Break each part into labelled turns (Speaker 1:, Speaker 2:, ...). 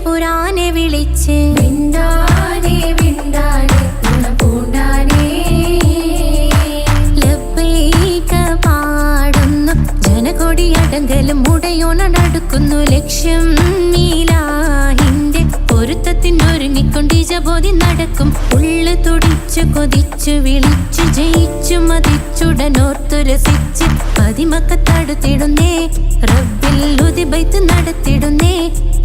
Speaker 1: പുരാനെ വിളിച്ച് വിണ്ടാനെ വിണ്ടാനെ പൂണ്ടാനെ ലബ്ബൈക പാടുന്നു ജനകൊടിയടങ്കലും മുടയോണടുക്കുന്നു ലക്ഷ്യം നീലാഹിന്റെ പൊരുത്തത്തിനൊരുങ്ങിക്കൊണ്ട് ജബോധി നടക്കും ഉള്ളു തുടിച്ചു കൊതിച്ചു വിളിച്ചു ജയിച്ചു മതിച്ചുടനോർത്തു രസിച്ച് പതിമക്കത്തടുത്തിടുന്നേ റബ്ബിൽ ഉദിബൈത്ത് നടത്തിടുന്നേ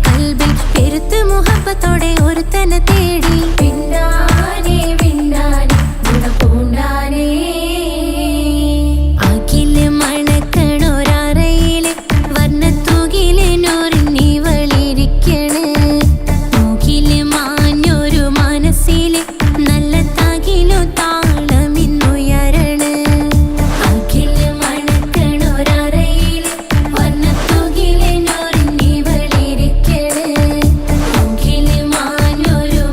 Speaker 1: കൽബിൽ പെരുത്ത് മുഹബത്തോടെ ഒരുത്തനെ തേടി വിണ്ടാനെ വിണ്ടാനെ ഗുണപൂണ്ടാനെ അഖില് മണക്കണൊരറയില് വർണ്ണത്തൂകില് നൂറിനി വളിരിക്കണ് മൂക്കില് മാഞ്ഞൊരു മനസ്സില് നല്ല തകിലു താളമിന്നുയരണ് അഖില് മണക്കണൊരറയില് വർണ്ണത്തൂകില് നൂറിനി വളിരിക്കണ് മൂക്കില് മാഞ്ഞൊരു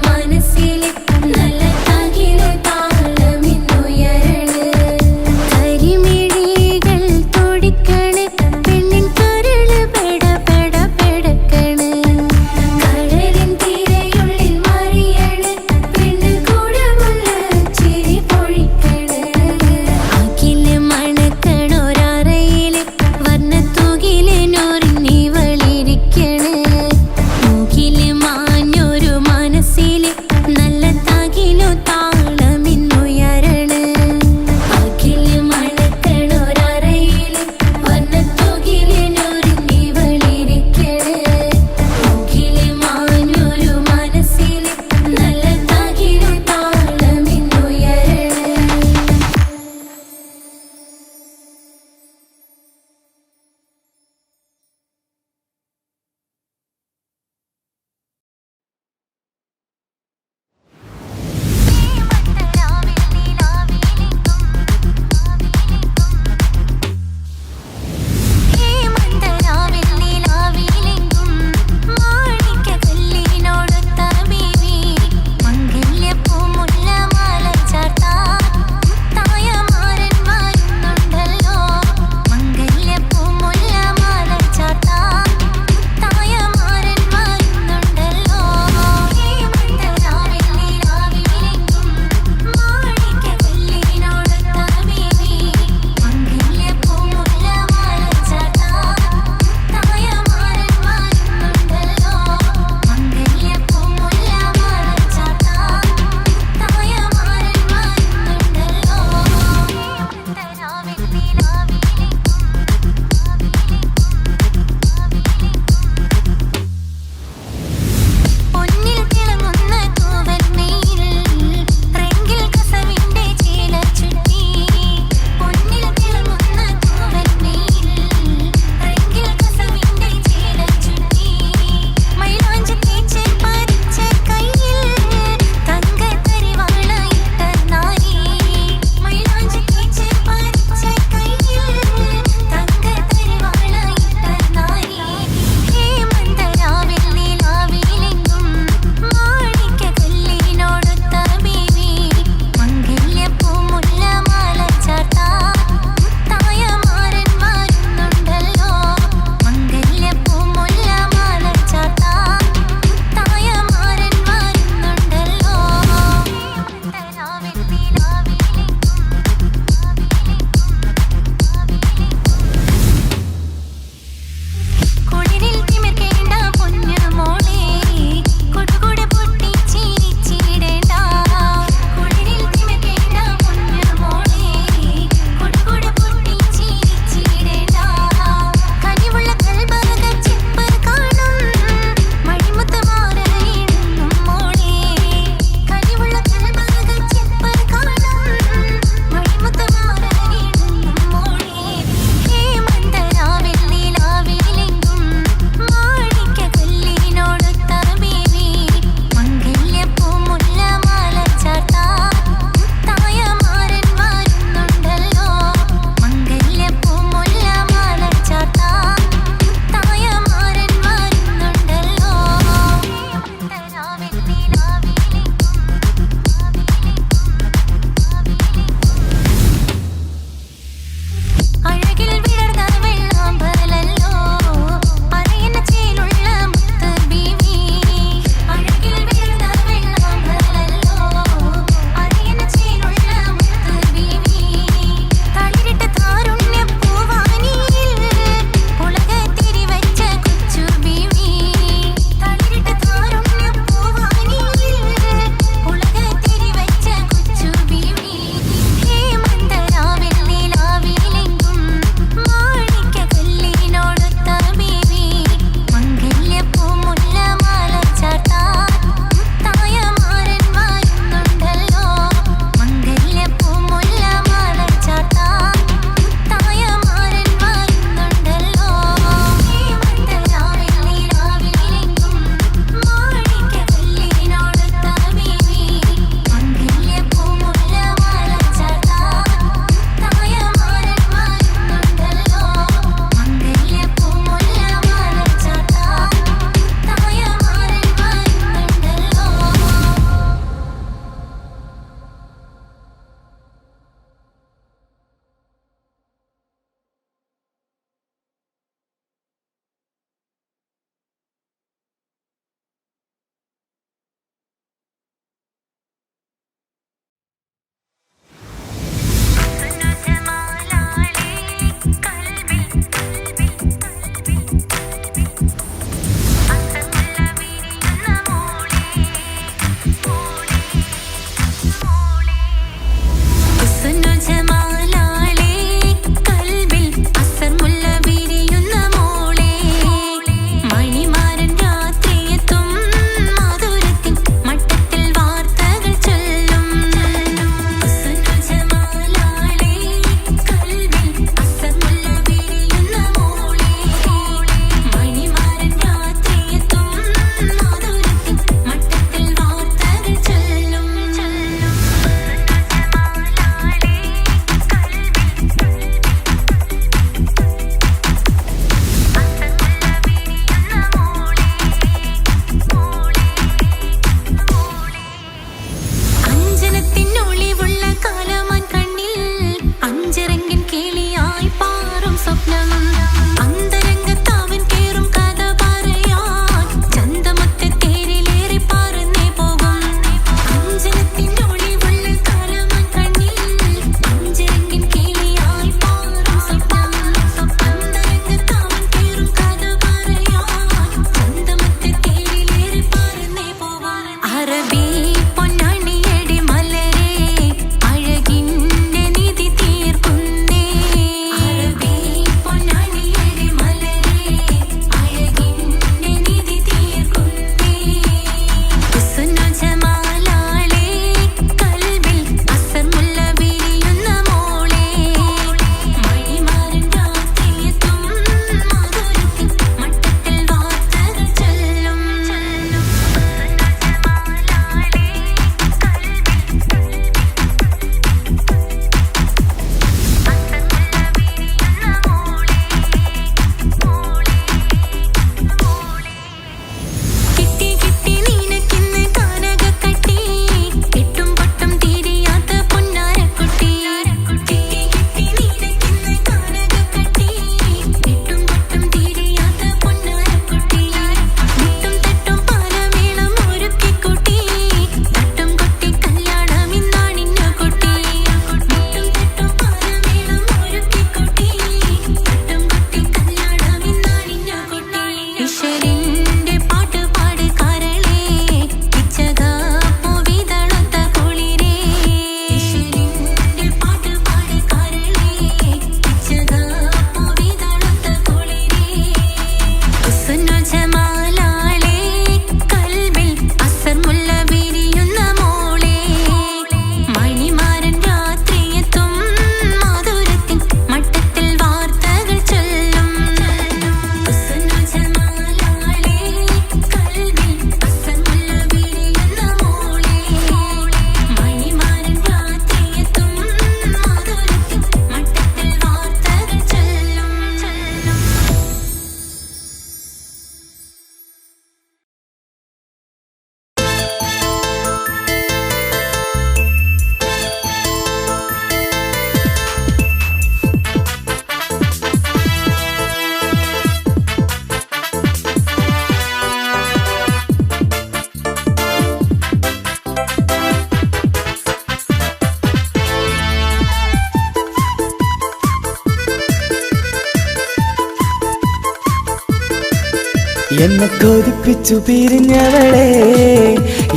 Speaker 2: എന്നെ കൊതിപ്പിച്ചു പിരിഞ്ഞവളെ,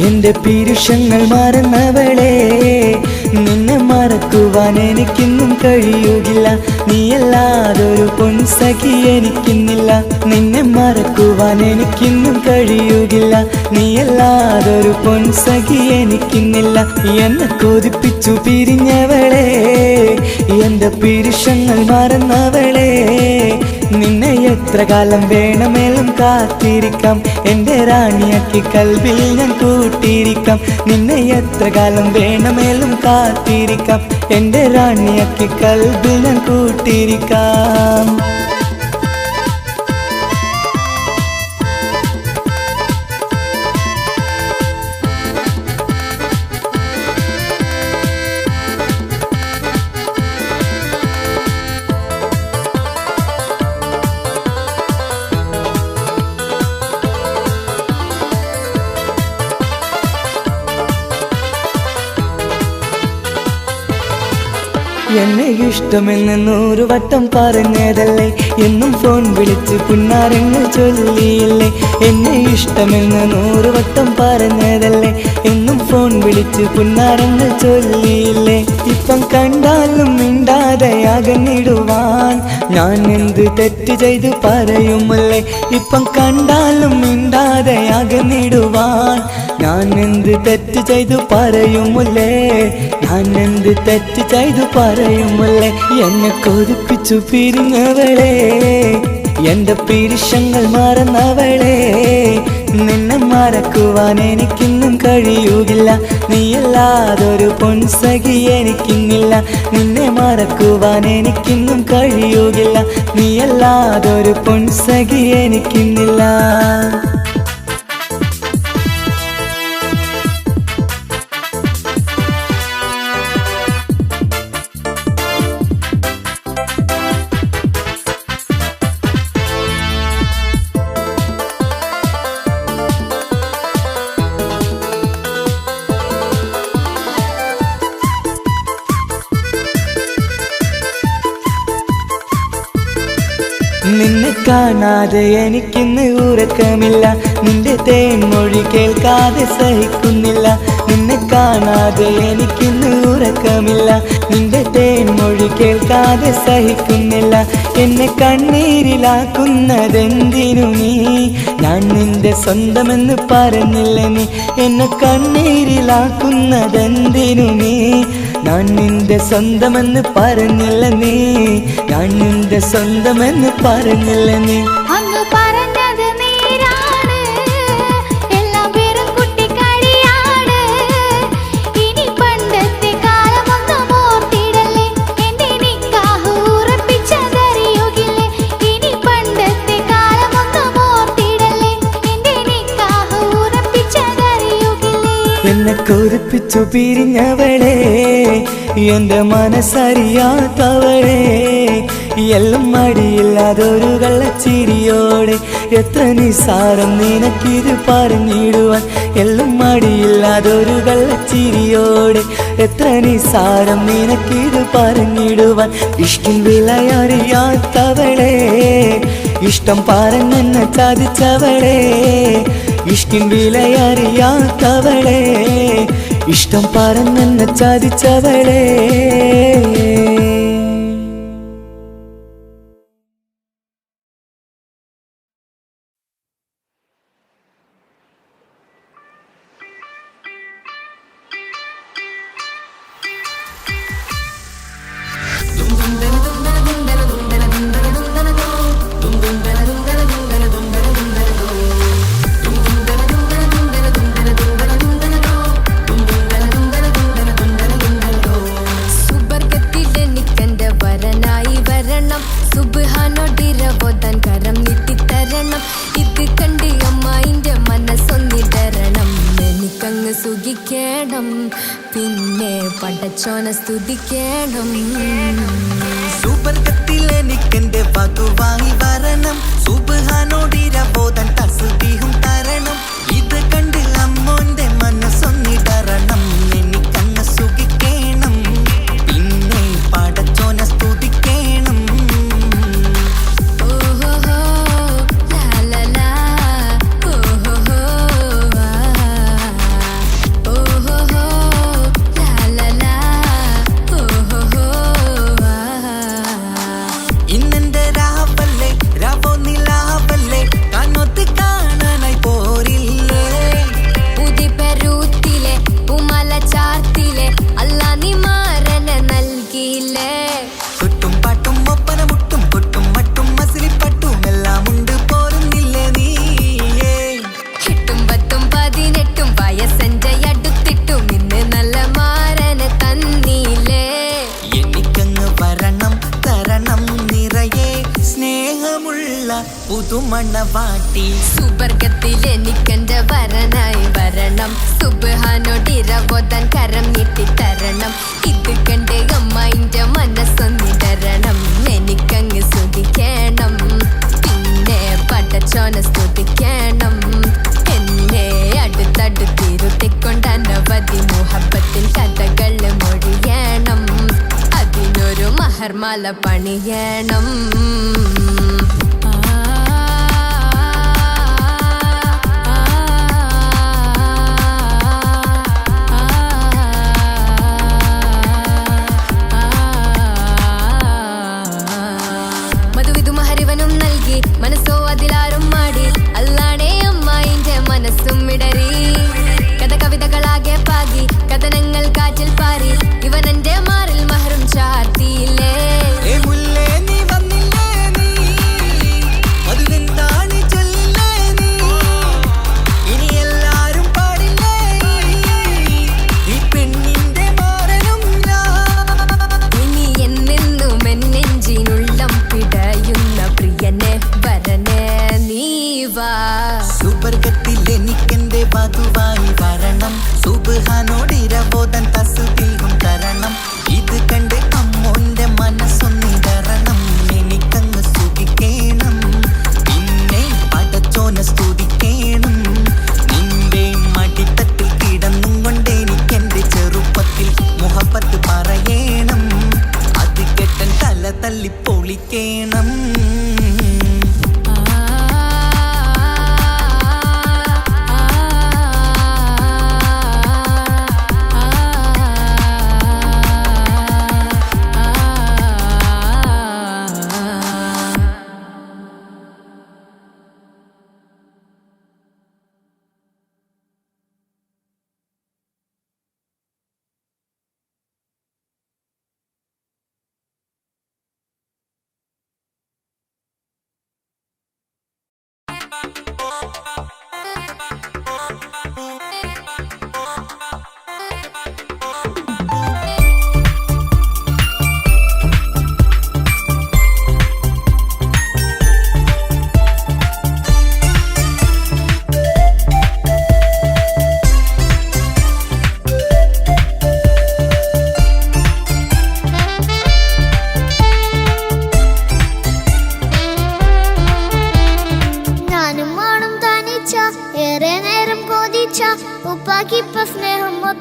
Speaker 2: എന്റെ പീരുഷങ്ങൾ മറന്നവളെ, നിന്നെ മറക്കുവാൻ എനിക്കിന്നും കഴിയുകില്ല. നീയല്ലാതൊരു പൊൻസഖി എനിക്കിന്നില്ല. നിന്നെ മറക്കുവാൻ എനിക്കിന്നും കഴിയുകില്ല. നീയല്ലാതൊരു പൊൻസഖി എനിക്കിന്നില്ല. എന്നെ കൊതിപ്പിച്ചു പിരിഞ്ഞവളെ, എന്റെ പീരുഷങ്ങൾ മറന്നവളെ, നിന്നെ എത്ര കാലം വേണമെങ്കിലും കാത്തിരിക്കാം. എന്റെ റാണിയാക്കി കൽബിൽ ഞാൻ കൂട്ടിയിരിക്കാം. നിന്നെ എത്ര കാലം വേണമെങ്കിലും കാത്തിരിക്കാം. എന്റെ റാണിയാക്കി കൽബിൽ ഞാൻ കൂട്ടിയിരിക്കാം. എന്നെ ഇഷ്ടമെന്ന് 100 വട്ടം പറഞ്ഞതല്ലേ, എന്നും ഫോൺ വിളിച്ച് പുന്നാരങ്ങൾ ചൊല്ലിയില്ലേ. എന്നെ ഇഷ്ടമെന്ന് 100 വട്ടം പറഞ്ഞതല്ലേ, എന്നും ഫോൺ വിളിച്ച് പുന്നാരങ്ങൾ ചൊല്ലിയില്ലേ. ഇപ്പം കണ്ടാലും മിണ്ടാതെ അകന്നിടുവാൻ ഞാൻ എന്ത് തെറ്റ് ചെയ്ത് പറയുമല്ലേ. ഇപ്പം കണ്ടാലും മിണ്ടാതെ അകന്നിടുവാൻ ഞാൻ എന്ത് തെറ്റ് ചെയ്തു പറയുമല്ലേ. ഞാൻ എന്ത് തെറ്റ് ചെയ്തു പറയുമല്ലേ. എന്നെ കൊതിപ്പിച്ചു പിരിഞ്ഞവളെ, എന്റെ പീരുഷങ്ങൾ മറന്നവളെ, നിന്നെ മറക്കുവാൻ എനിക്കിന്നും കഴിയുകില്ല. നീയല്ലാതൊരു പൊൻസഖി എനിക്കിന്നില്ല. നിന്നെ മറക്കുവാൻ എനിക്കിന്നും കഴിയുകില്ല. നീയല്ലാതൊരു പൊൻസഖി എനിക്കിന്നില്ല. നിന്നെ കാണാതെ എനിക്കിന്ന് ഉറക്കമില്ല. നിന്റെ തേൻമൊഴി കേൾക്കാതെ സഹിക്കുന്നില്ല. നിന്നെ കാണാതെ എനിക്കിന്ന് ഉറക്കമില്ല. നിന്റെ തേൻമൊഴി കേൾക്കാതെ സഹിക്കുന്നില്ല. എന്നെ കണ്ണീരിലാക്കുന്നതെന്തിനു നീ? ഞാൻ നിന്റെ സ്വന്തമെന്ന് പറഞ്ഞില്ല നീ. എന്നെ കണ്ണീരിലാക്കുന്നതെന്തിനു നീ? ഞാൻ നിന്റെ സ്വന്തമെന്ന് പറഞ്ഞില്ല നീ. ഞാൻ നിന്റെ സ്വന്തമെന്ന് പറഞ്ഞില്ല നീ.
Speaker 1: അങ്ങ് പറഞ്ഞത് നേരാണ്, എല്ലാം വെറും കുട്ടിക്കളിയാണ്. ഇനി പണ്ടത്തെ കാലമൊന്നും ഓർത്തിടല്ലേ, എന്റെ നിക്കാഹ് ഉറപ്പിച്ചതറിയുകില്ലേ. ഇനി പണ്ടത്തെ കാലമൊന്നും ഓർത്തിടല്ലേ, എന്റെ നിക്കാഹ് ഉറപ്പിച്ചതറിയുകില്ലേ.
Speaker 2: എന്നെ കൊതിപ്പിച്ചു പിരിഞ്ഞവളെ, എന്റെ മനസ്സറിയാത്തവളെ, എല്ലാം മടിയില്ലാതൊരു കള്ളച്ചിരിയോടെ. എത്ര നിസാരം നിനക്കിത് പറഞ്ഞിടുവാൻ. എല്ലാം മടിയില്ലാതൊരു കള്ളച്ചിരിയോടെ. എത്ര നിസാരം നിനക്കിത് പറഞ്ഞിടുവാൻ. ഇഷ്ടം വിലയറിയാത്തവളെ, ഇഷ്ടം പറഞ്ഞെന്നെ ചതിച്ചവളെ. ഇഷ്ടം വിലയറിയാത്തവളെ, ഇഷ്ടം പറഞ്ഞെന്നെ ചതിച്ചവളെ.
Speaker 1: സുബ്ഹാനോടിരവോതാൻ കരം നീട്ടിത്തരണം. ഇത് കണ്ട് അമ്മായിന്റെ മനസ്സൊന്നിടരണം. എനിക്കങ്ങ് സുഖിക്കണം, പിന്നെ പടച്ചോനെ സ്തുതിക്കണം.
Speaker 2: സുബർഗത്തിൽ എനിക്കെന്റെ വധുവായി വരണം. സുബ്ഹാനോടിരവോതാൻ തസ്ബീഹും തരണം. ഇത് കണ്ട് അമ്മോന്റെ മനസ്സൊന്നിടരണം. എനിക്കങ്ങ് സുഖിക്കണം, പിന്നെ പടച്ചോനെ സ്തുതിക്കണം. ഇന്നെന്റെ രാവല്ലേ രാവോ നിലാവല്ലേ, കണ്ണൊത്ത് കാണാനായി പോരില്ലേ.
Speaker 1: ഉദിപെരൂത്തിലെ ഉമല ചാർത്തിലെ അല്ലാ നീ മാരനെ നൽകിയില്ലേ.
Speaker 2: ചുട്ടും പാട്ടും ഒപ്പന മുട്ടും കൊട്ടും മട്ടും മസിലിപ്പട്ടും എല്ലാം ഉണ്ട് പോരുന്നില്ലേ നീയേ.
Speaker 1: 8 10 18 വയസ്സെന്റെ അടുത്തിട്ടും ഇന്ന് നല്ല മാരനെ തന്നീലേ.
Speaker 2: എനിക്കങ്ങ് വരണം തരണം നിറയെ സ്നേഹമുള്ള പുതുമണവാട്ടി.
Speaker 1: സുബർഗത്തിൽ എനിക്കെന്റെ വരനായി വരണം. സുബ്ഹാനോടിരവോതാൻ കരം നീട്ടിത്തരണം. ഇത് കണ്ട് അമ്മായിന്റെ മനസ്സൊന്നിടരണം. എനിക്കങ്ങ് സ്തുതിക്കണം, പിന്നെ പടച്ചോനെ സ്തുതിക്കണം. എന്നെ അടുത്തടുത്തിരുത്തിക്കൊണ്ട് അനവധി മുഹബത്തിൻ കഥകൾ മൊഴിയണം. അതിനൊരു മഹർമാല പണിയണം. മധുവിധു മഹരിവനും നൽകി, മനസ്സോ അതിലാരും മാടി. അല്ലാണേ അമ്മായിന്റെ മനസ്സും ഇടറി. കഥ കവിതകളാകെ പാകി, കഥനങ്ങൾ കാറ്റിൽ പാറി. ഇവനെന്റെ മാറിൽ മഹറും ചാർത്തിയില്ലേ.
Speaker 2: ഏ മുല്ലേ നീ വന്നില്ലേ നീ,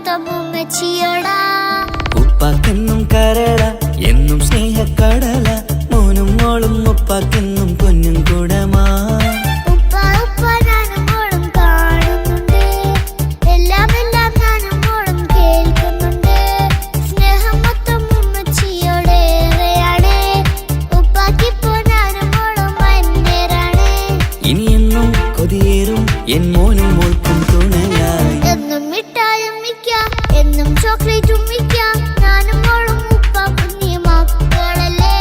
Speaker 3: മൊത്തം ഉമ്മച്ചിയോടാ.
Speaker 2: ഉപ്പാക്കെന്നും കരള എന്നും സ്നേഹക്കടല, മോനും മോളും ഉപ്പാക്കെന്നും പൊന്നും കുടമാ.
Speaker 3: ഉപ്പ ഉപ്പ ഞാനും മോളും കാണുന്നുണ്ട്, എല്ലാം എല്ലാം ഞാനും മോളും കേൾക്കുന്നുണ്ട്. സ്നേഹം മൊത്തം ഉമ്മച്ചിയോടേറെയാണ്, ഉപ്പാക്കിപ്പോ ഞാനും മോളും അന്യരാണ്.
Speaker 2: ഇനിയെന്നും കൊതിയേറും എൻ മോനും മോൾക്കും തുണയായി.
Speaker 3: എന്നും മിഠായി ഉമ്മിക്കാം, എന്നും ചോക്ലേറ്റ് ഉമ്മിക്കാം, ഞാനും മോളും ഉപ്പ കുഞ്ഞി മക്കളല്ലേ.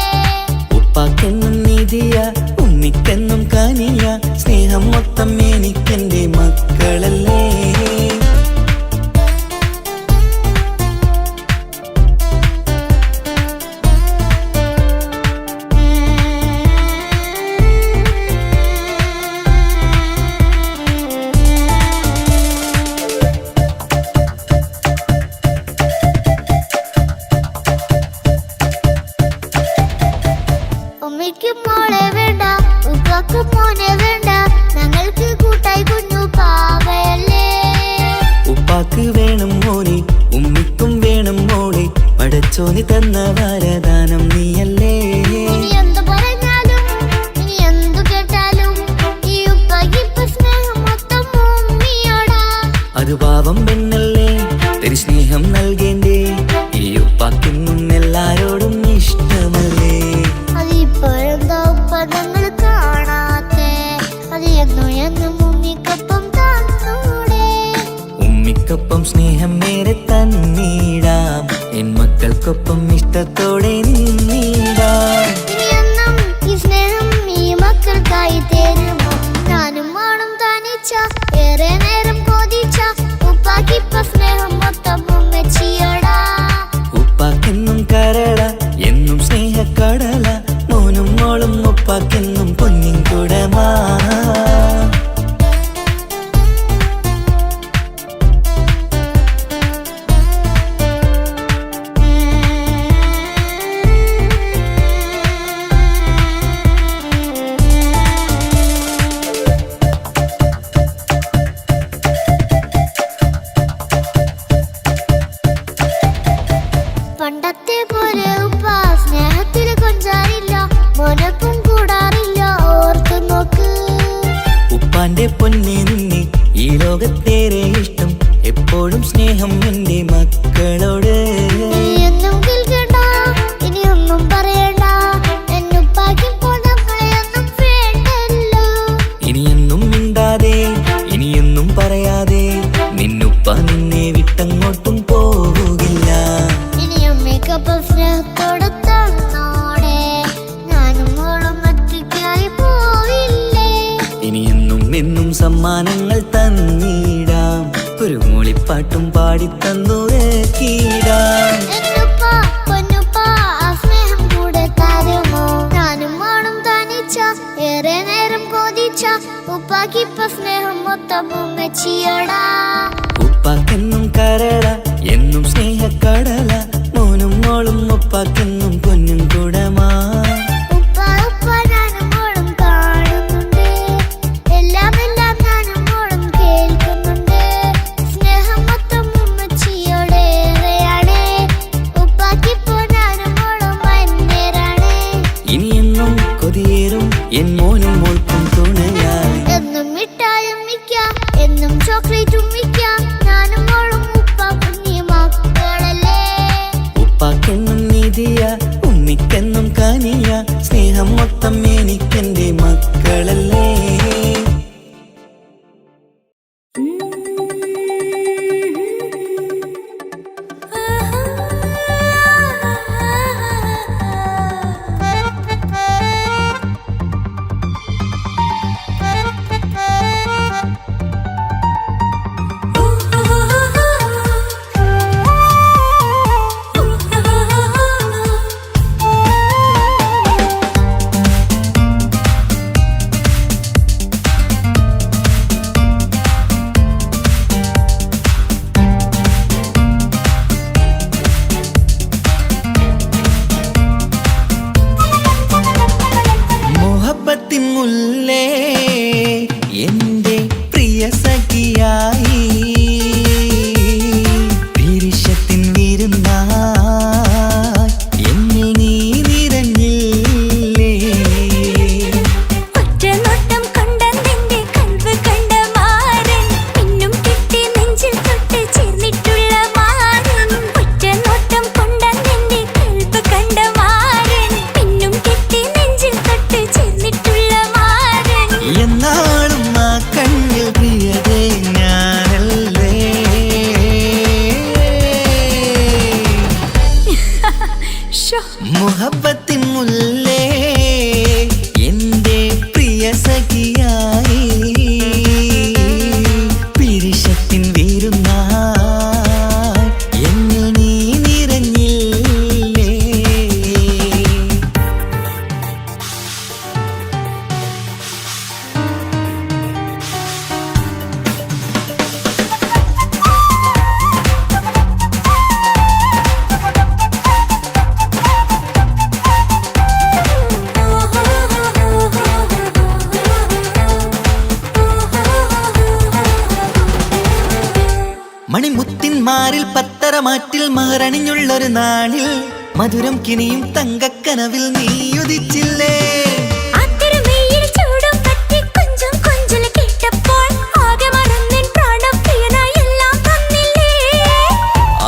Speaker 2: ഉപ്പാക്കെന്നും നിധിയ ഉമ്മിക്കെന്നും കനിയ, സ്നേഹം മൊത്തം എനിക്കെന്റെ മക്കളല്ലേ.
Speaker 3: ഉമ്മയ്ക്ക് മോളെ വേണ്ട, ഉപ്പാക്ക് മോനെ വേണ്ട, ഞങ്ങൾക്ക് കൂട്ടായി കുഞ്ഞു പാവയല്ലേ.
Speaker 2: ഉപ്പാക്ക് വേണം മോനെ, ഉമ്മിക്കും വേണം മോളെ, പടച്ചോനി തന്ന വരദാനം നീയല്ലേ.
Speaker 3: ഇനി എന്തു പറഞ്ഞാലും ഇനി എന്തു കേട്ടാലും ഈ ഉപ്പാക്ക് ഇപ്പൊ സ്നേഹം മൊത്തം ഉമ്മിയോടാ.
Speaker 2: അത് പാവം പെണ്ണല്ലേ, തരി സ്നേഹം നൽകേണ്ടേ, ഈ ഉപ്പാക്കെന്നും എല്ലാരോടും ഇഷ്ടമല്ലേ.
Speaker 3: അതിപ്പോഴെന്താ ഉപ്പ ഞങ്ങൾ കാണാത്തെ, അത് എന്നും എന്നും ഉമ്മിക്കൊപ്പം തന്നൂടെ.
Speaker 2: ഉമ്മിക്കൊപ്പം സ്നേഹം നേരെ തന്നീടാം, എൻ മക്കൾക്കൊപ്പം ഇഷ്ടത്തോടെ നിന്നീടാം.
Speaker 3: ഇനിയെന്നും ഈ സ്നേഹം ഈ മക്കൾക്കായി തരുമോ? ഞാനും മോളും തനിച്ച ഏറെ നേരം കൊതിച്ച ഉപ്പാക്കിപ്പ സ്നേഹം മൊത്തം ഉമ്മച്ചിയോടാ.
Speaker 2: ഉപ്പാക്കെന്നും കരള എന്നും സ്നേഹക്കടല, മോനും മോളും ഉപ്പാക്കെന്നും പൊന്നിൻ കുടമാ.
Speaker 3: പണ്ടത്തെ പോലെ ഉപ്പ സ്നേഹത്തിൽ കൊഞ്ചാറില്ല, മോനൊപ്പം കൂടാറില്ല, ഓർത്തു നോക്ക്.
Speaker 2: ഉപ്പാന്റെ പൊന്നെ നിന്നെ ഈ ലോകത്തേറെ ഇഷ്ടം, എപ്പോഴും സ്നേഹം എന്റെ മക്കളോട്.
Speaker 3: ഇനിയൊന്നും കേൾക്കണ്ട, ഇനിയൊന്നും പറയണ്ട, എന്നുപ്പാക്കിപ്പോ ഞങ്ങളെയൊന്നും വേണ്ടല്ലോ.
Speaker 2: ഇനിയൊന്നും മിണ്ടാതെ ഇനിയൊന്നും പറയാതെ, നിന്നുപ്പ നിന്നെ വിട്ടങ്ങോട്ടും പോവുകില്ല.
Speaker 3: ഇനിയും മേക്കപ്പം സ്നേഹത്തോടെ തന്നോടെ, ഞാനും മോളും ഒറ്റയ്ക്കായി പോയില്ലേ.
Speaker 2: ഇനിയെന്നും എന്നും സമ്മാനങ്ങൾ തന്നീടാം, ഒരു മൂളിപ്പാട്ടും പാടിത്തന്നുരക്കീടാം.
Speaker 3: എന്നുപ്പ പൊന്നുപ്പ ആ സ്നേഹം കൂടെ തരുമോ? ഞാനും മോളും തനിച്ച ഏറെ നേരം കൊതിച്ച ഉപ്പാക്കിപ്പ സ്നേഹം മൊത്തം ഉമ്മച്ചിയോടാ.
Speaker 2: ഉപ്പാക്കെന്നും കരള എന്നും സ്നേഹക്കടല, മോനും മോളും ഉപ്പാക്കെന്നും പൊന്നും കുടമാ.
Speaker 3: ഉപ്പ ഉപ്പ ഞാനും മോളും കാണുന്നുണ്ട്, എല്ലാം എല്ലാം ഞാനും മോളും കേൾക്കുന്നുണ്ട്. സ്നേഹം മൊത്തം ഉമ്മച്ചിയോടേറെയാണ്, ഉപ്പാക്കിപ്പോ ഞാനും മോളും അന്യരാണ്.
Speaker 2: ഇനിയെന്നും കൊതിയേറും എൻ മോനും മോൾക്കും തുണയായി.
Speaker 3: എന്നും മിഠായി ഉമ്മിക്കാം, എന്നും ചോക്ലേറ്റ് ഉമ്മിക്കാം, ഞാനും മോളും ഉപ്പ കുഞ്ഞി മക്കളല്ലേ.
Speaker 2: ഉപ്പാക്കെന്നും നിധിയ ഉമ്മിക്കെന്നും കനിയ, സ്നേഹം മൊത്തം എനിക്കെന്റെ മക്കളല്ലേ. മുഹബ്ബത്തിൻ മുല്ലേ എന്റെ പ്രിയ സഖിയായി പിരിശത്തിൻ വീരുന്നായി എന്നിൽ നീ നിറഞ്ഞില്ലേ. മണിമുത്തിന്മാരിൽ പത്തരമാറ്റിൽ മഹറണിഞ്ഞുള്ളൊരു നാളിൽ മധുരം കിനിയും തങ്കക്കനവിൽ നീ ഉദിച്ചില്ലേ.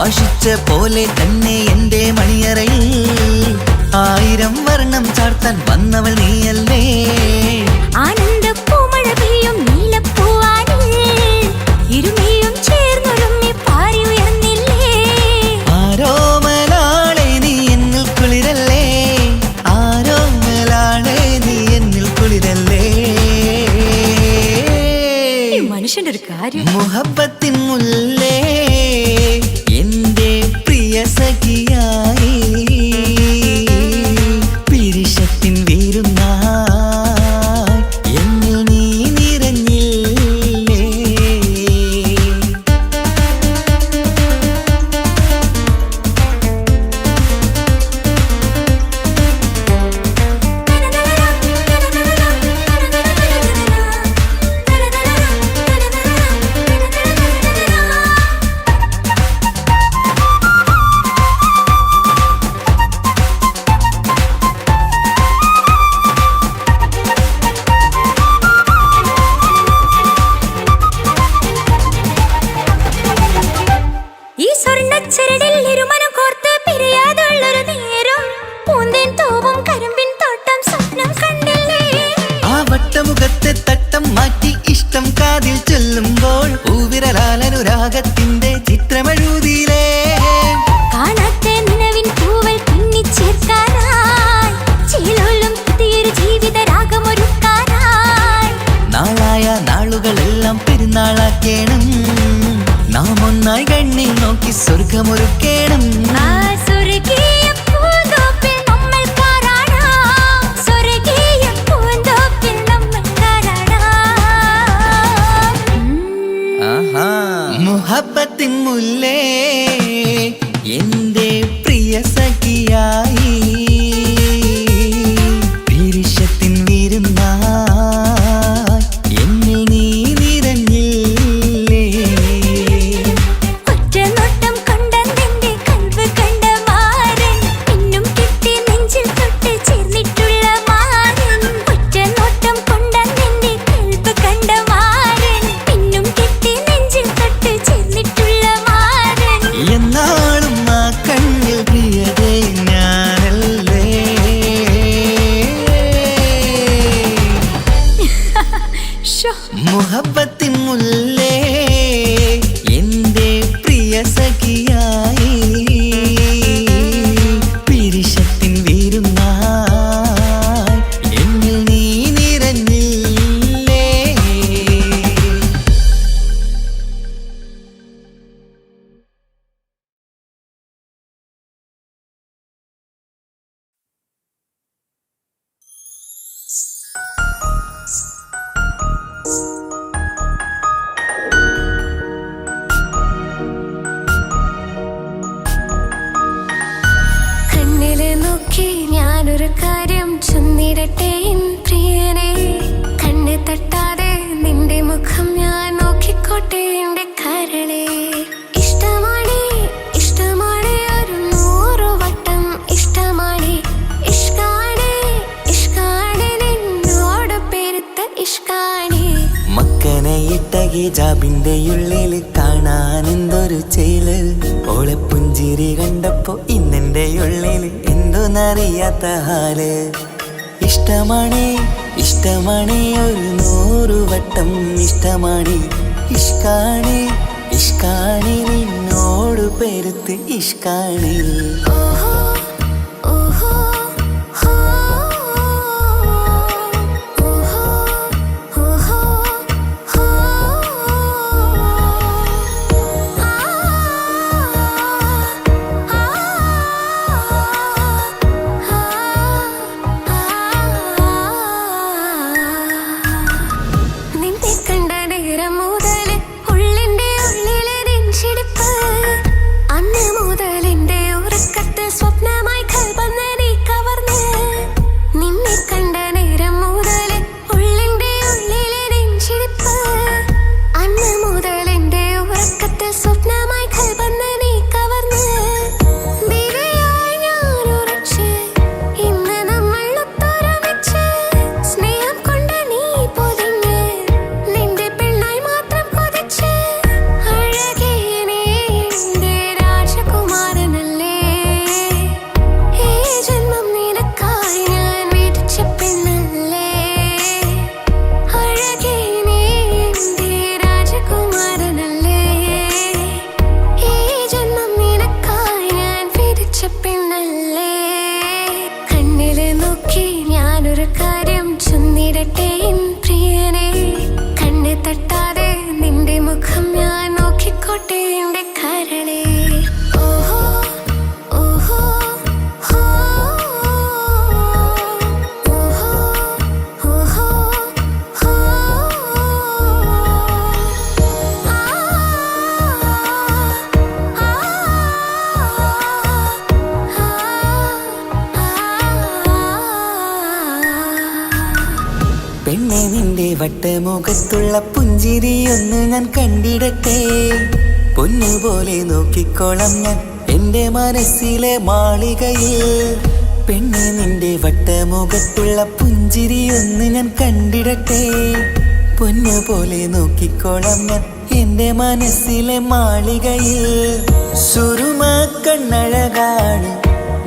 Speaker 2: ആശിച്ച പോലെ തന്നെ എന്റെ മണിയറയിൽ 1000 വർണ്ണം ചാർത്താൻ വന്നവൾ നീയല്ലേ. ആരോമലാളെ നീ എന്നിൽ കുളിരല്ലേ, ആരോമലാളെ നീ എന്നിൽ കുളിരല്ലേ.
Speaker 1: മനുഷ്യന്റെ ഒരു കാര്യം.
Speaker 2: മുഹബ്ബത്തിൻ മുല്ലേ എന്റെ പ്രിയ സഖിയായി പിരിശത്തിൻ വീരുന്നായി എന്നിൽ നീ നിറഞ്ഞില്ലേ. മുഖത്തെ തട്ടം മാറ്റി ഇഷ്ടം കാതിൽ ചൊല്ലുമ്പോൾ പൂവിരലാലനുരാഗത്തിന്റെ ചിത്രമെഴുതിയിലേ.
Speaker 1: കാണാത്തെ നിലവിൻ പൂവൽ പിന്നിച്ചേർക്കാനായി ചിലോലും പുതിയൊരു ജീവിത രാഗമൊരുക്കാനായി
Speaker 2: നാളായ നാളുകളെല്ലാം പെരുന്നാളാക്കേണം, നാം ഒന്നായി കണ്ണിൽ നോക്കി സ്വർഗമൊരുക്കേണം. മുഹബ്ബത്തിൻ മുല്ലേ എന്റെ പ്രിയ സഖിയായി പിരിശത്തിൻ വീരുന്നായി എന്നിൽ നീ നിറഞ്ഞില്ലേ.
Speaker 1: ഒറ്റ നോട്ടം കൊണ്ടെന്റെ കൽവ് കണ്ട മാരൻ പിന്നും കിട്ടി നെഞ്ചിൽ തൊട്ട് ചേർന്നിട്ടുള്ള മാരൻ. ഒറ്റ നോട്ടം കൊണ്ടെന്റെ കൽവ് കണ്ട മാരൻ പിന്നും കിട്ടി നെഞ്ചിൽ തൊട്ട് ചേർന്നിട്ടുള്ള മാരൻ.
Speaker 2: എന്നാളും ആ കണ്ണിൽ പ്രിയതേ ഞാനല്ലേ. മുഹബ്ബത്തിൻ മുല്ലേ എന്റെ പ്രിയ സഖിയായി പിരിശത്തിൻ വീരുന്നായി എന്നിൽ നീ നിറഞ്ഞില്ലേ.
Speaker 1: കണ്ണിലെ നോക്കി ഞാനൊരു കാര്യം ചൊന്നിടട്ടെ പ്രിയനെ. കണ്ണ് തട്ടാതെ നിന്റെ മുഖം ഞാൻ നോക്കിക്കോട്ടെ എന്റെ കരളെ. ഇഷ്ടമാണ് ഇഷ്ടമാണ് ഒരു 100 വട്ടം ഇഷ്ടമാണ്. ഇഷ്കാണ് ഇഷ്കാണ് നിന്നോട് പെരുത്ത ഇഷ്കാണ്.
Speaker 2: മക്കനയിട്ട ഹിജാബിന്റെ ഉള്ളിൽ കാണാൻ എന്തൊരു ചേല്. ഓളെ പുഞ്ചിരി കണ്ടപ്പോ ഇന്നെന്റെ ഉള്ളിൽ എന്തോന്നറിയാത്ത ഹാല്. ഇഷ്ടമാണ് ഇഷ്ടമാണ് ഒരു 100 വട്ടം ഇഷ്ടമാണ്. ഇഷ്കാണ് ഇഷ്കാണ് നിന്നോട് പെരുത്ത് ഇഷ്കാണ്.
Speaker 1: ഓഹോ ഓഹോ ചെന്നിടട്ടെ എൻ പ്രിയനെ കണ്ണ് തട്ടാതെ നിന്റെ മുഖം ഞാൻ നോക്കിക്കോട്ടെ എന്റെ കരളെ ഓഹോ ഓഹോ ഹോ ഓഹോ ഓഹോ ഹോ
Speaker 2: പെണ്ണെ നിന്റെ വട്ടമുഖത്തുള്ള പുഞ്ചിരിയൊന്ന് ഞാൻ കണ്ടിടട്ടെ പൊന്നുപോലെ നോക്കിക്കോളാം ഞാൻ എൻ്റെ മനസ്സിലെ മാളികയിൽ പെണ്ണെ നിന്റെ വട്ടമുഖത്തുള്ള പുഞ്ചിരിയൊന്ന് ഞാൻ കണ്ടിടട്ടെ പൊന്നുപോലെ നോക്കിക്കോളാം ഞാൻ എൻ്റെ മനസ്സിലെ മാളികയിൽ സുറുമ കണ്ണഴകാണ്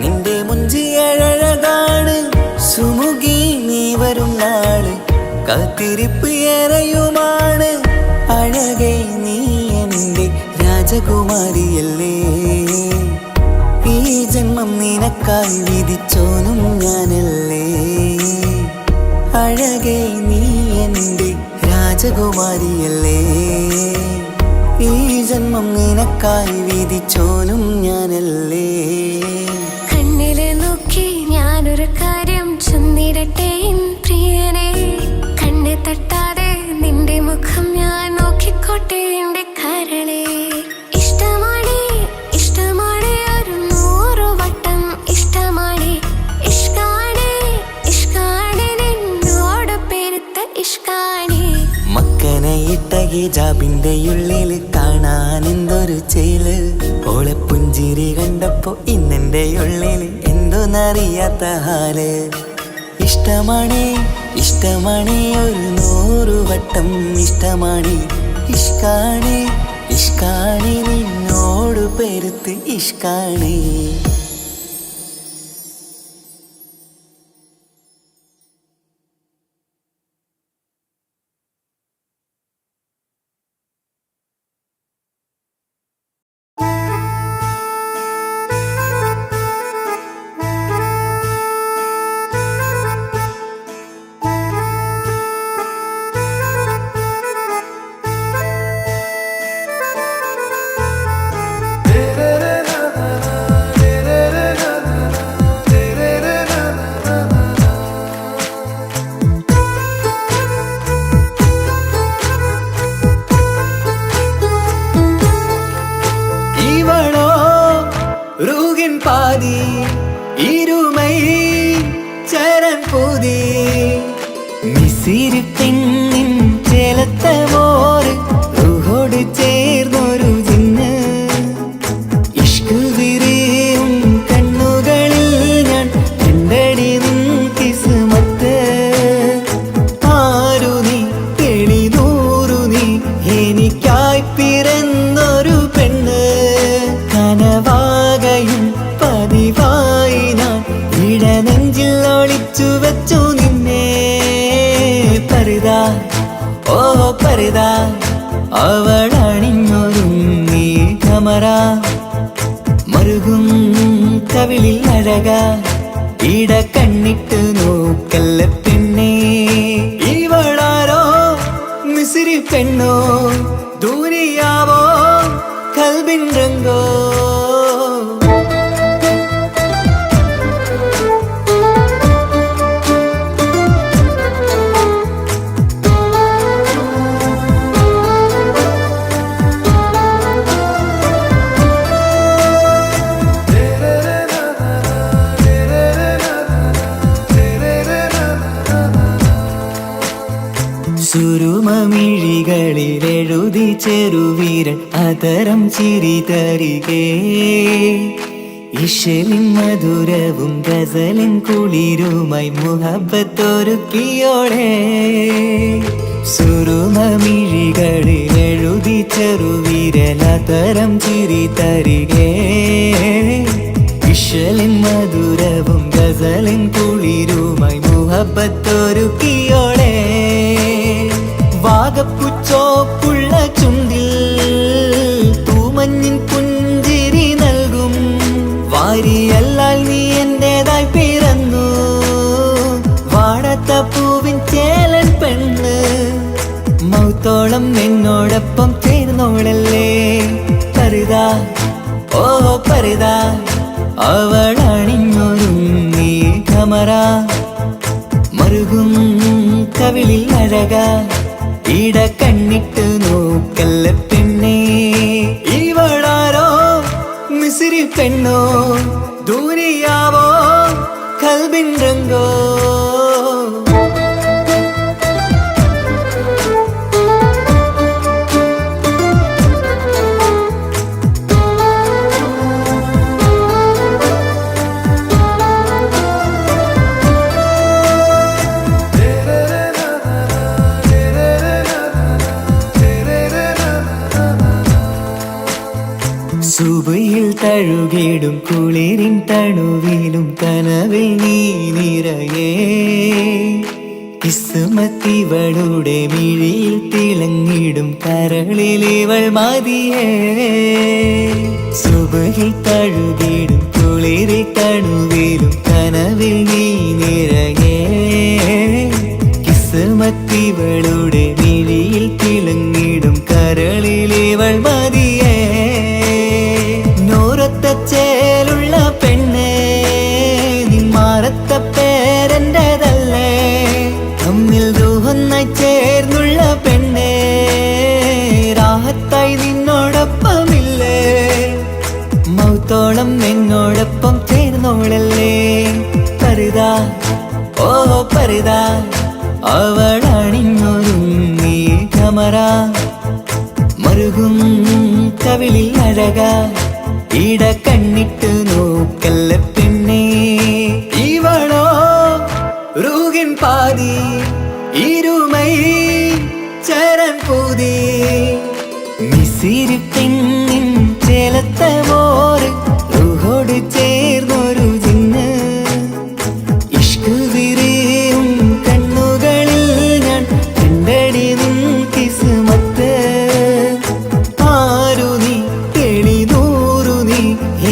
Speaker 2: നിന്റെ മുഞ്ചിയഴകാണ് സുമുഖി നീ വരും നാള് കാത്തിരിപ്പ് ഏറെയുമാണ് അഴകെ നീ എൻ്റെ രാജകുമാരിയല്ലേ ഈ ജന്മം നിനക്കായി വിധിച്ചോനും ഞാനല്ലേ അഴകെ നീ എൻ്റെ രാജകുമാരിയല്ലേ ഈ ജന്മം നിനക്കായി വിധിച്ചോനും ഞാനല്ലേ
Speaker 1: കണ്ണിലെ നോക്കി ഞാനൊരു കാര്യം ചെന്നിടട്ടെ എൻ പ്രിയനെ കണ്ണ് തട്ടാതെ നിന്റെ മുഖം ഞാൻ നോക്കിക്കോട്ടെ എന്റെ കരളെ ഇഷ്ടമാണ് ഇഷ്ടമാണ് ഒരു 100 വട്ടം ഇഷ്ടമാണ് ഇഷ്കാണ് ഇഷ്കാണ് നിന്നോട് പെരുത്ത ഇഷ്കാണ്
Speaker 2: മക്കനയിട്ട ഹിജാബിന്റെ ഉള്ളിൽ കാണാൻ എന്തൊരു ചേല് ഓളെ പുഞ്ചിരി കണ്ടപ്പോ ഇന്നെന്റെ ഉള്ളിൽ എന്തോന്നറിയാത്ത ഹാല് ഇഷ്ടമാണ് ഇഷ്ടമാണ് ഒരു 100 വട്ടം ഇഷ്ടമാണ് ഇഷ്കാണ് ഇഷ്കാണ് നിന്നോട് പെരുത്ത് ഇഷ്കാണ് பாதி இருமை சரண் பூதி மிசிறு பெண்ணின் ചേലത്ത മോര് റൂഹോട് ചേർന്നൊരു ജിന്ന് ഇഷ്ക് വിരിയും കണ്ണുകളിൽ ഞാൻ കണ്ടടി നിൻ കിസ്മത്ത് ആരു നീ തെളിനൂറു നീ എനിക്കായി പിറന്നൊരു പെണ്ണ് കനവാകയും പതിവായി ഞാൻ ഇടനെഞ്ചിൽ ഒളിച്ചു വെച്ചു നിന്നെ പരിതാ ഓ പരിതാ അവളണിഞ്ഞൊരുങ്ങി കമറ മറുകും കവിളിൽ അഴക ഇട കണ്ണിട്ട് നോക്കല്ല പെണ്ണേ ഇവളാരോ മിസിരി പെണ്ണോ ദൂരിയാവോ കൽബിൻ രംഗോ സുരുമമിഴികളിലെഴുതി ചെറുവീരൻ അതരം ചിരി തരികേ ഇശലിൻ മധുരവും ഗസലിൻ കുളിരുമായി മുഹബത്തൊരുക്കിയോടെ സുരുമമിഴികളിലെഴുതി ചെറുവീരൻ അതരം ചിരി തരികേ ഇശലിൻ മധുരവും ഗസലിൻ കുളിരുമായി മുഹബത്തൊരുക്കിയോടെ വാഗപ്പുച്ചോപ്പുള്ള ചുണ്ടിൽ തൂമഞ്ഞിൻ പുഞ്ചിരി നൽകും വാരിയല്ലാൽ നീ എന്റേതായി പിറന്നു വാടത്ത പൂവിൻ ചേല പരിത അവളണിഞ്ഞൊരുങ്ങി കമറ മറുകും കവിളിൽ അഴക ഇട കണ്ണിട്ട് നോക്കല്ല പെണ്ണേ ഇവളാരോ മിസിരി പെണ്ണോ ദൂരിയാവോ കൽബിൻ രംഗോ സുബയിൽ തഴുകിടും കുളിരിൻ തണുവിലും കനവിൽ നീ നിറയേ കിസ്മത്തിവളുടെ മിഴിയിൽ തിളങ്ങിടും കരളിലിവൾ മതിയേ സുബയിൽ തഴുകിടും കുളിരിൻ തണുവിലും കനവിൽ നീ നിറയേ കിസ്മത്തിവളുടെ മിഴിയിൽ തിളങ്ങിടും കരളിലിവൾ മതിയേ ചേലുള്ള പെണ്ണേ നിന്മാറത്ത പേരെൻ്റെതല്ലേ തമ്മിൽ ദൂഹൊന്നായി ചേർന്നുള്ള പെണ്ണേ രാഹത്തായി നിന്നോടൊപ്പമില്ലേ മൗത്തോളം എന്നോടൊപ്പം ചേർന്നോളല്ലേ പരിത ഓ പരിത അവളണിഞ്ഞൊരുങ്ങി കമറ മറുകും കവിളിൽ അഴക ഇട കണ്ണിട്ട് നോക്കല്ല പെണ്ണേ ഇവളോ റൂഹിൻ പാതി ഇരുമൈ ചരൻ പൂതി മിസിരി പെണ്ണിൻ ചേലത്ത മോര് റൂഹോട് ചേർന്നൊരു ജിന്ന് ഇഷ്ക് വിരിയും കണ്ണുകളിൽ ഞാൻ കണ്ടടി നിൻ കിസ്മത്ത് ആരു നീ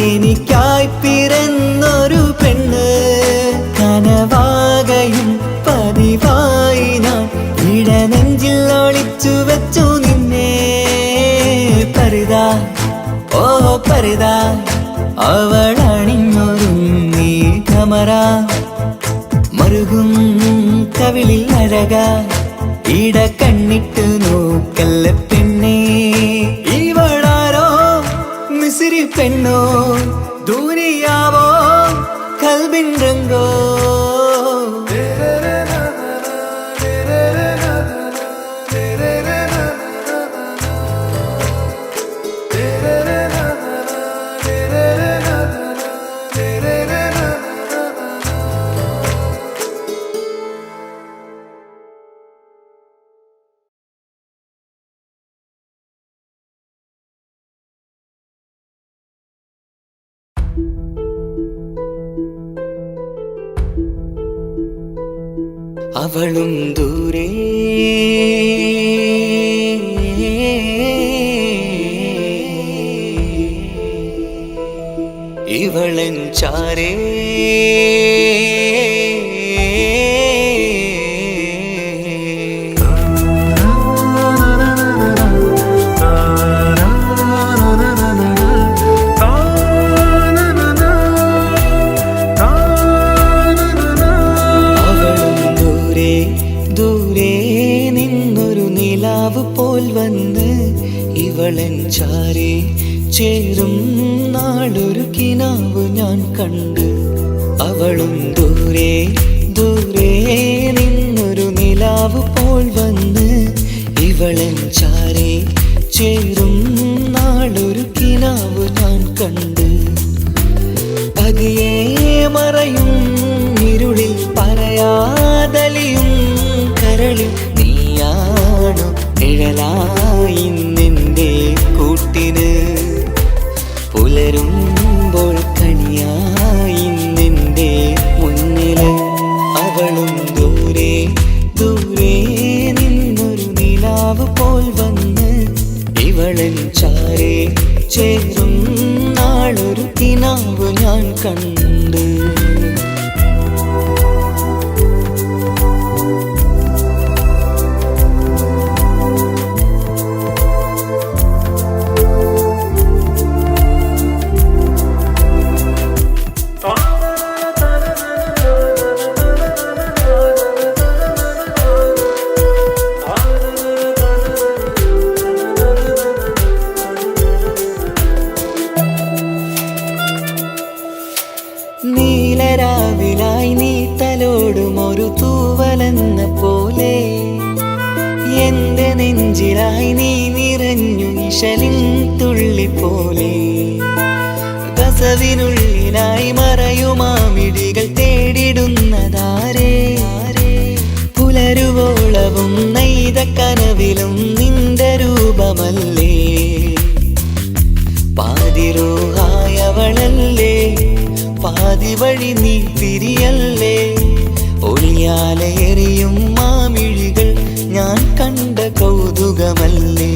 Speaker 2: എനിക്കായി പിറന്നൊരു പെണ്ണ് കനവാകയും പതിവായി ഞാൻ ഇടനെഞ്ചിൽ ഒളിച്ചു വെച്ചു നിന്നെ പരിത ഓ പരിത അവളണിഞ്ഞൊരുങ്ങി കമറ മറുകും കവിളിൽ അഴക ഇട കണ്ണിട്ട് നോക്കല്ല പെണ്ണേ ഇവളാരോ മിസിരി പെണ്ണോ ദൂരിയാവോ കൽബിൻ രംഗോ അവളും ദൂരെ ഇവളൻ ചാരേ പോൽ വന്ന് ഇവളൻ ചാരേ ചേരും നാളൊരു കിനാവ് ഞാൻ കണ്ട് അവളും ദൂരെ ദൂരെ നിന്നൊരു നിലാവ് പോൽ വന്ന് ഇവളൻ ചാരേ ചേരും നാളൊരു കിനാവ് ഞാൻ കണ്ട് പതിയെ മറയും ഇരുളിൽ പറയാതലിയും കരളിൽ നീയാണു നിഴലായി നിന്റെ കൂട്ടിന് പുലരുമ്പോൾ കണിയായി നിന്റെ മുന്നില് അവളും ദൂരെ ദൂരെ നിന്നൊരു നിലാവ് പോൽ വന്ന് ഇവളൻ ചാരേ ചേരും നാളൊരു കിനാവ് ഞാൻ കണ്ട് നെഞ്ചിലായി നീ നിറഞ്ഞു നിശലിൻ തുള്ളി പോലെ കസവിനുള്ളിലായി മറയുമാമിടികൾ തേടിടുന്നതാരേ പുലരുവോളവും നെയ്ത കനവിലും നിന്റെ രൂപമല്ലേ പാതിരോഹായവളല്ലേ പാതി വഴി നീ തിരിയല്ലേ ഒളിയാലെറിയും മാമിഴികൾ ഞാൻ കണ്ട കൗതുകമല്ലേ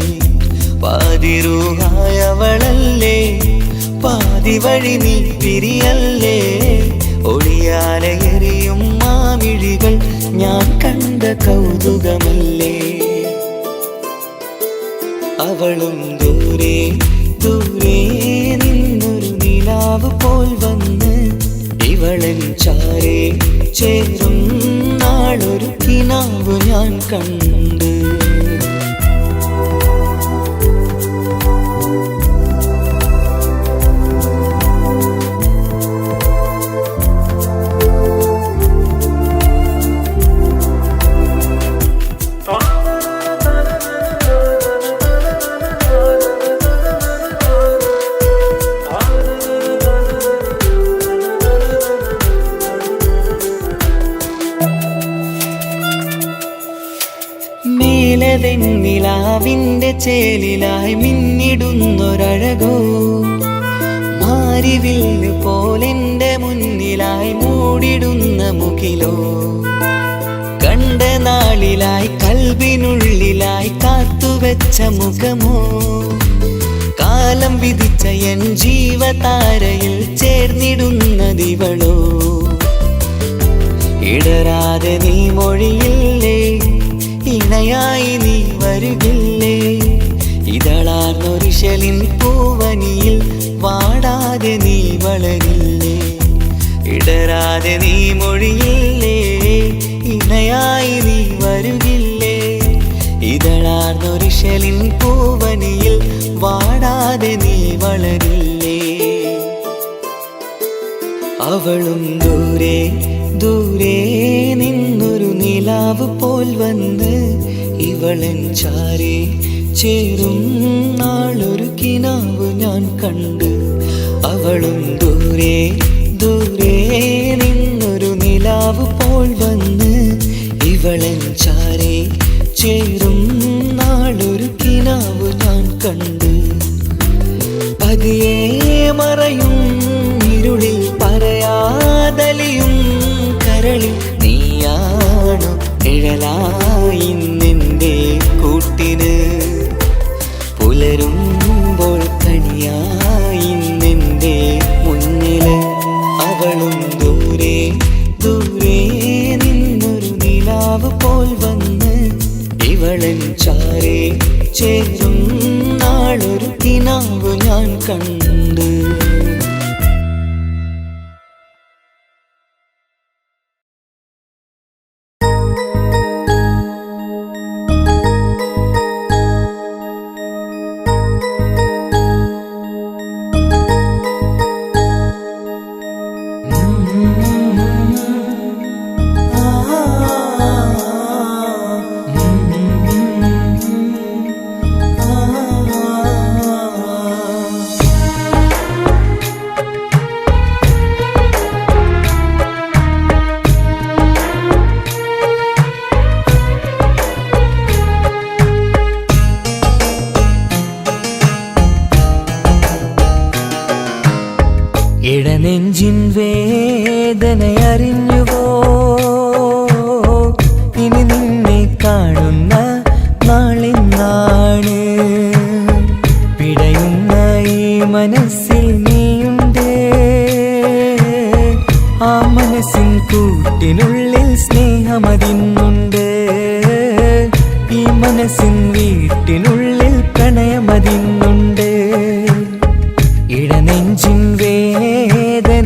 Speaker 2: പാതിരൂഹായവളല്ലേ പാതി വഴി നീ തിരിയല്ലേ ഒളിയാലെറിയും മാമിഴികൾ ഞാൻ കണ്ട കൗതുകമല്ലേ അവളും ദൂരെ ദൂരെ നിന്നൊരു നിലാവ് പോൽ വന്ന് ഇവളൻ ചാരേ ചേരും നാളൊരു കിനാവ് ഞാൻ കണ്ട് നിലാവിന്റെ ചേലിലായി മിന്നിടുന്നൊരഴകോ മാരിവില്ല് പോലെന്റെ മുന്നിലായി മൂടിടുന്ന മുകിലോ കണ്ട നാളിലായി കൽബിനുള്ളിലായി കാത്തുവെച്ച മുഖമോ കാലം വിധിച്ച എൻ ജീവതാരയിൽ ചേർന്നിടുന്നതിവളോ ഇടരാതെ നീ മൊഴിയില്ലേ ഇണയായി നീ വരുകില്ലേ ഇതളാർന്നൊരിശലിൻ പൂവനിയിൽ വാടാതെ നീ വളരില്ലേ ഇടരാതെ നീ മൊഴിയില്ലേ ഇണയായി നീ വരുകില്ലേ ഇതളാർന്നൊരിശലിൻ പൂവനിയിൽ വാടാതെ നീ വളരില്ലേ അവളും ദൂരെ ദൂരെ നിന്നൊരു നിലാവ് പോൽ വന്ന് ഇവളൻ ചാരേ ചേരും നാളൊരു കിനാവ് ഞാൻ കണ്ട് അവളും ദൂരെ ദൂരെ നിന്നൊരു നിലാവ് പോൽ വന്ന് ഇവളൻ ചാരേ ചേരും നാളൊരു കിനാവ് ഞാൻ കണ്ട് പതിയെ മറയും ഇരുളിൽ പറയാതലിയും കരളിൽ നീയാണു നിഴലായി നിന്റെ കൂട്ടിന് പുലരുമ്പോൾ കണിയായി നിന്റെ മുന്നില് അവളും ദൂരെ ദൂരെ നിന്നൊരു നിലാവ് പോൽ വന്ന് ഇവളൻ ചാരേ ചേരും നാളൊരു കിനാവ് ഞാൻ കണ്ട് ഇടനെഞ്ചിൻ വേദനയറിഞ്ഞുവോ ഇനി നിന്നെ കാണുന്ന നാളിന്നാണ് പിടയുന്ന ഈ മനസ്സിൽ നീയുണ്ട് ആ മനസ്സിൻ കൂട്ടിനുള്ളിൽ സ്നേഹമതിന്നുണ്ട് ഈ മനസ്സിൻ വീട്ടിനുള്ളിൽ പ്രണയമതിന്നുണ്ട് ഇടനെഞ്ചിൻ വേദനയറിഞ്ഞുവോ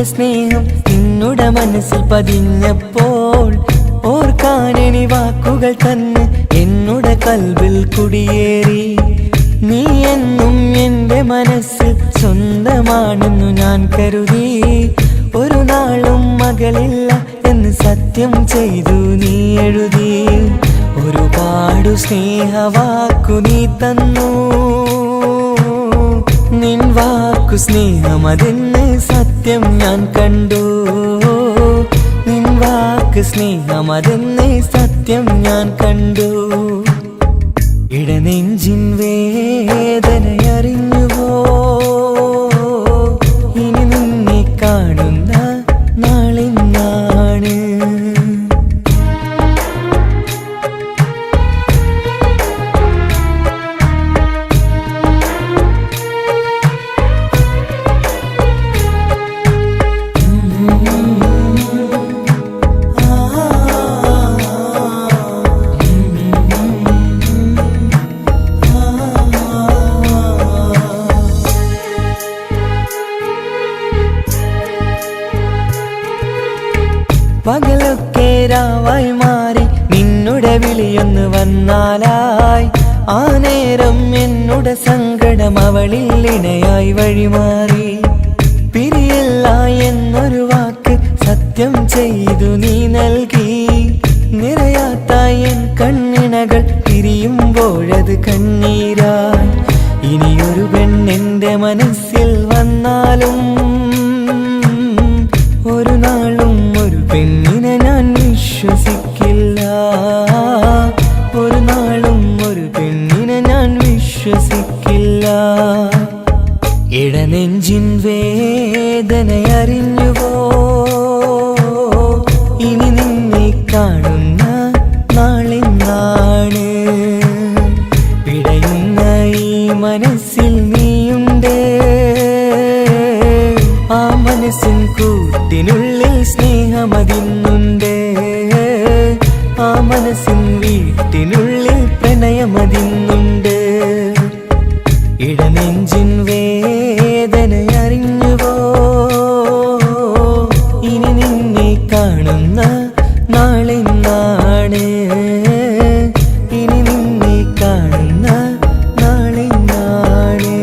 Speaker 2: നിന്റെ സ്നേഹം നിന്നുടെ മനസ്സിൽ പതിഞ്ഞപ്പോൾ ഓർക്കാനെനി വാക്കുകൾ തന്നെ എന്നുടെ കൽവിൽ കുടിയേറി. നീ എന്നും എൻ്റെ മനസ്സിൽ സ്വന്തമാണെന്നു ഞാൻ കരുതി. ഒരു നാളും മകളില്ല എന്ന് സത്യം ചെയ്തു നീ എഴുതി. ഒരുപാടു സ്നേഹവാക്കു നീ തന്നു. നിൻ വാക്കു സ്നേഹമതെന്ന് സത്യം ഞാൻ കണ്ടു. നിൻ വാക്ക് സ്നേഹമതെന്ന് സത്യം ഞാൻ കണ്ടു. ഇടനെഞ്ചിൻ വേദനയറിഞ്ഞുവോ? ഇനി നിന്നെ കാണുന്ന നാളിന്നാണ്. പകലൊക്കെ രാവായി മാറി നിന്നുടെ വിളിയൊന്ന് വന്നാലായി. ആ നേരം എന്നുടെ സങ്കടം അവളിൽ ഇണയായി വഴിമാറി. പിരിയില്ല എന്നൊരു വാക്ക് സത്യം ചെയ്തു നീ നൽകി. നിറയാത്ത എൻ കണ്ണിണകൾ പിരിയുമ്പോഴത് കണ്ണീരായി. ഇനിയൊരു പെണ്ണെന്റെ മനസ്സിൽ വന്നാലും ഒരു നാളും ഒരു പെണ്ണിനെ ഞാൻ വിശ്വസിക്കില്ല. ഒരു നാളും ഒരു പെണ്ണിനെ ഞാൻ വിശ്വസിക്കില്ല. ഇടനെഞ്ചിൻ വേദനയറിഞ്ഞുവോ? ഇനി നിന്നെ കാണുന്ന നാളിന്നാണ്. പിടയുന്ന ഈ മനസ്സിൽ നീയുണ്ട്. ആ മനസ്സിൻ കൂട്ടിനുള്ളിൽ സ്നേഹമതിന്നുണ്ട്. ആ മനസ്സിൻ വീട്ടിനുള്ളിൽ പ്രണയമതിന്നുണ്ട്. ഇടനെഞ്ചിൻ വേദനയറിഞ്ഞുവോ? ഇനി നിന്നെ കാണുന്ന നാളിന്നാണ്. ഇനി നിന്നെ കാണുന്ന നാളിന്നാണ്.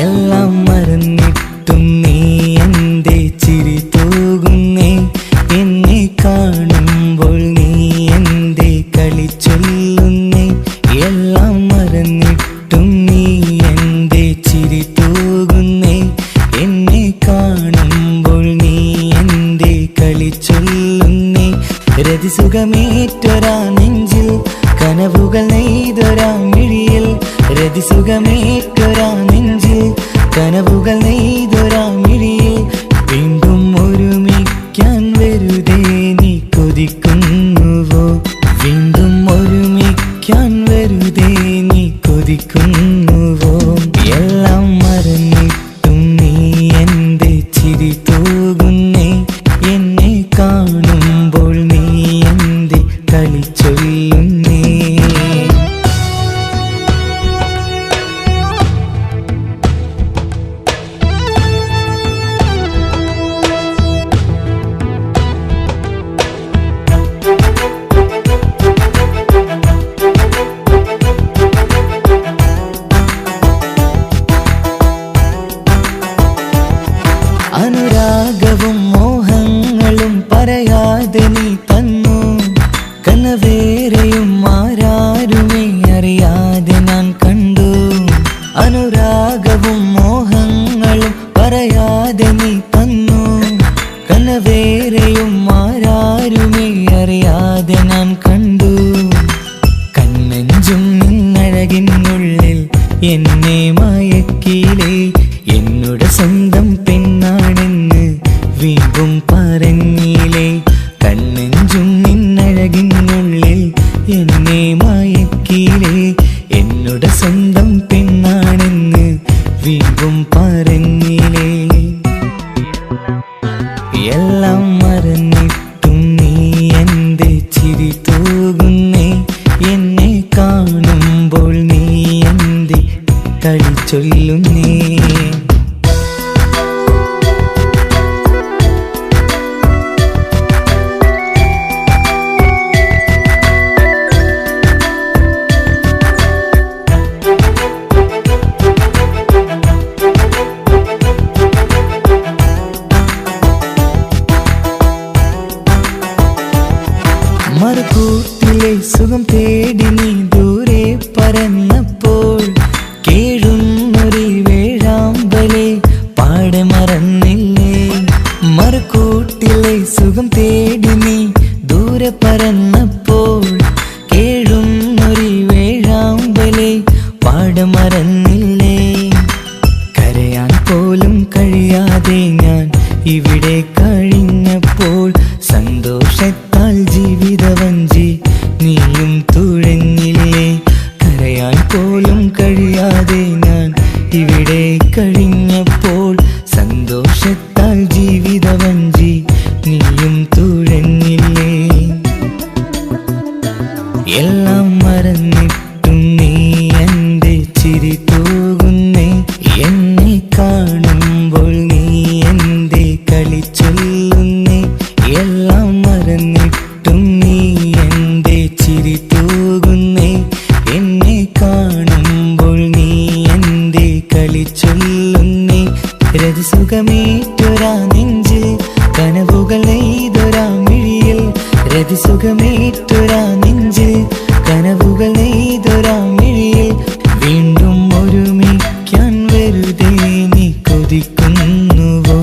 Speaker 2: എല്ലാം മറന്നിട്ടും നീ എൻ്റെ ചിരി തൂകുന്നേ. എന്നെ കാണുമ്പോൾ നീ എൻ്റെ കളി ചൊല്ലുന്നേ. എല്ലാം മറന്നിട്ടും നീ എൻ്റെ ചിരി തൂകുന്നേ. എന്നെ കാണുമ്പോൾ നീ എൻ്റെ കളി ചൊല്ലുന്നേ. രതിസുഖമേറ്റൊരാ നെഞ്ചിൽ കനവുകൾ നെയ്തൊരാ മിഴിയിൽ. രതിസുഖമേറ്റൊരാ നെഞ്ചിൽ കനവുകൾ നെയ്തൊരാ മിഴിയിൽ. വീണ്ടും ഒരുമിക്കാൻ വെറുതെ നീ കൊതിക്കുന്നുവോ? വീണ്ടും ഒരുമിക്കാൻ വെറുതെ നീ കൊതിക്കുന്നുവോ? എല്ലാം മറന്നിട്ടും നീ എൻ്റെ ചിരി തൂകുന്നേ. എന്നെ കാണുമ്പോൾ നീ എൻ്റെ കളി ചൊല്ലുന്നേ. അനുരാഗവും മോഹങ്ങളും പറയാതെ നീ തന്നു. കനവേറെയും ആരാരുമേ അറിയാതെ പറയാതെ നീ തന്നു കനവേറെയും ആരാരുമേ അറിയാതെ ഞാൻ കണ്ടു കണ്ണെഞ്ചും നിന്നഴകിനുള്ളിൽ എന്നെ മയക്കിയിലേ എന്നോട് സ്വന്തം പെണ്ണാണെന്ന് വീണ്ടും പറഞ്ഞില്ലേ കണ്ണെഞ്ചും നിന്നഴകിനുള്ളിൽ എന്നെ മയക്കിയിലേ എന്നോട് സ്വന്തം പെണ്ണാണെന്ന് വീണ്ടും പറഞ്ഞില്ലേ എല്ലാം മറന്നിട്ടും നീ എന്റെ ചിരി തൂകുന്നേ എന്നെ കാണുമ്പോൾ നീ എന്റെ കളി ചൊല്ലുന്നേ മറുകൂട്ടിലെ സുഖം തേടി നീ ദൂരെ പറന്നപ്പോൾ കേഴുന്നൊരു വേഴാമ്പലെ പാടെ മറന്നില്ലേ മറുകൂട്ടിലെ സുഖം തേടി നീ ദൂരെ പറന്നപ്പോൾ കേഴുന്നൊരു വേഴാമ്പലെ പാടെ മറന്നില്ലേ കരയാൻ പോലും കഴിയാതെ ഞാൻ ഇവിടെ കഴിഞ്ഞപ്പോൾ സന്തോഷത്താൽ ജീവിതവഞ്ചി നീയും തുഴഞ്ഞില്ലേ കരയാൻ പോലും കഴിയാതെ ഞാൻ ഇവിടെ കഴിഞ്ഞപ്പോൾ സന്തോഷത്താൽ ജീവിതവഞ്ചി നീയും തുഴഞ്ഞില്ലേ എല്ലാം മറന്നിട്ടും നീ എന്റെ ചിരി തൂകുന്നേ എന്നെ കാണുമ്പോൾ നീ എന്റെ കളി ചൊല്ലുന്നേ എല്ലാം മറന്നിട്ടും നീ എന്റെ ചിരി തൂകുന്നേ എന്നെ കാണുമ്പോൾ നീ എന്റെ കളി ചൊല്ലുന്നേ രതിസുഖമേറ്റൊരാ നെഞ്ചിൽ കനവുകൾ നെയ്തൊരാ മിഴിയിൽ രതിസുഖമേറ്റൊരാ നെഞ്ചിൽ കനവുകൾ നെയ്തൊരാ മിഴിയിൽ വീണ്ടും ഒരുമിക്കാൻ വെറുതെ നീ കൊതിക്കുന്നുവോ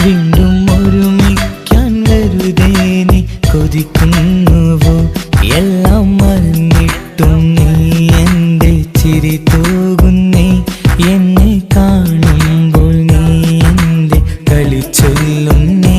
Speaker 2: വീണ്ടും ഒരുമിക്കാൻ വെറുതെ നീ കൊതിക്കുന്നുവോ എല്ലാം മറന്നിട്ടും നീ എന്റെ ചിരി തൂകുന്നേ എന്നെ കാണുമ്പോൾ നീ എന്റെ കളി ചൊല്ലുന്നേ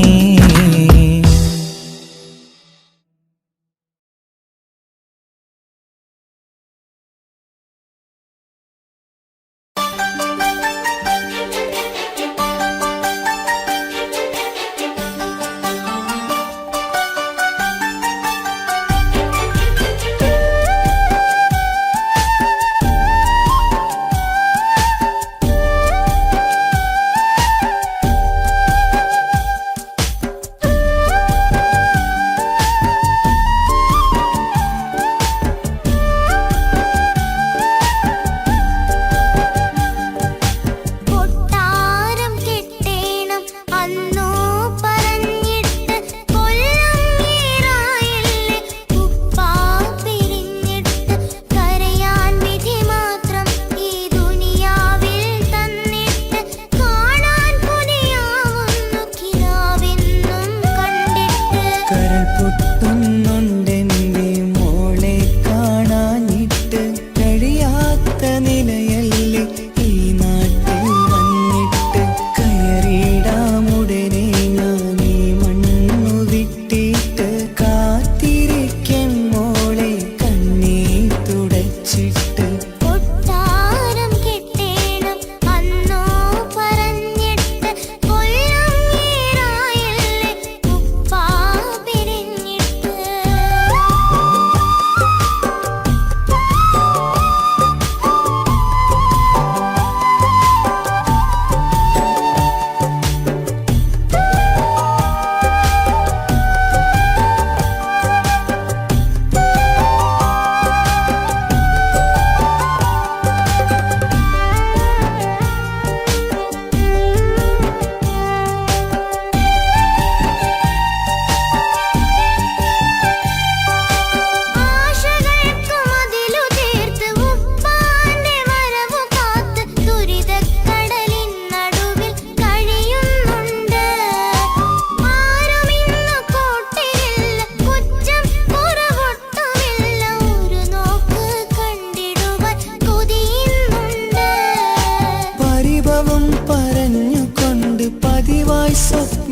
Speaker 2: പതിവായി സ്വപ്നം